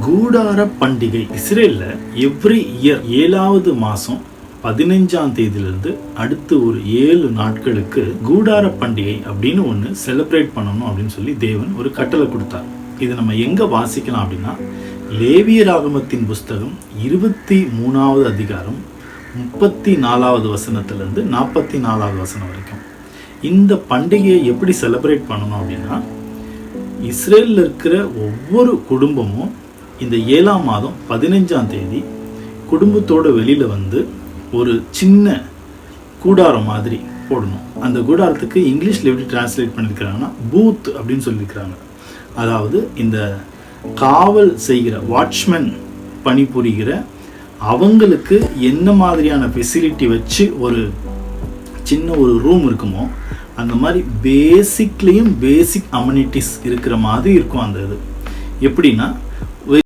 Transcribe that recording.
கூடார பண்டிகை இஸ்ரேல்ல every year 7வது மாசம் 15ஆம் தேதியிலிருந்து அடுத்து ஒரு 7 நாட்களுக்கு கூடார பண்டிகை அப்படின்னு ஒன்று செலிப்ரேட் பண்ணணும் அப்படின்னு சொல்லி தேவன் ஒரு கட்டளை கொடுத்தார். இது நம்ம எங்க வாசிக்கலாம் அப்படின்னா, லேவியராகமத்தின் புஸ்தகம் 23வது அதிகாரம் 34வது வசனத்திலிருந்து 44வது வசனம் வரைக்கும். இந்த பண்டிகையை எப்படி செலிப்ரேட் பண்ணணும் அப்படின்னா, இஸ்ரேலில் இருக்கிற ஒவ்வொரு குடும்பமும் இந்த 7ஆம் மாதம் 15ஆம் தேதி குடும்பத்தோட வெளியில் வந்து ஒரு சின்ன கூடாரம் மாதிரி போடணும். அந்த கூடாரத்துக்கு இங்கிலீஷில் எப்படி டிரான்ஸ்லேட் பண்ணியிருக்கிறாங்கன்னா பூத் அப்படின்னு சொல்லியிருக்கிறாங்க. அதாவது இந்த காவல் செய்கிற வாட்ச்மேன் பணிபுரிகிற அவங்களுக்கு என்ன மாதிரியான ஃபெசிலிட்டி வச்சு ஒரு சின்ன ஒரு ரூம் இருக்குமோ அந்த மாதிரி பேசிக் அம்யூனிட்டிஸ் இருக்கிற மாதிரி இருக்கும். அந்த இது எப்படின்னா,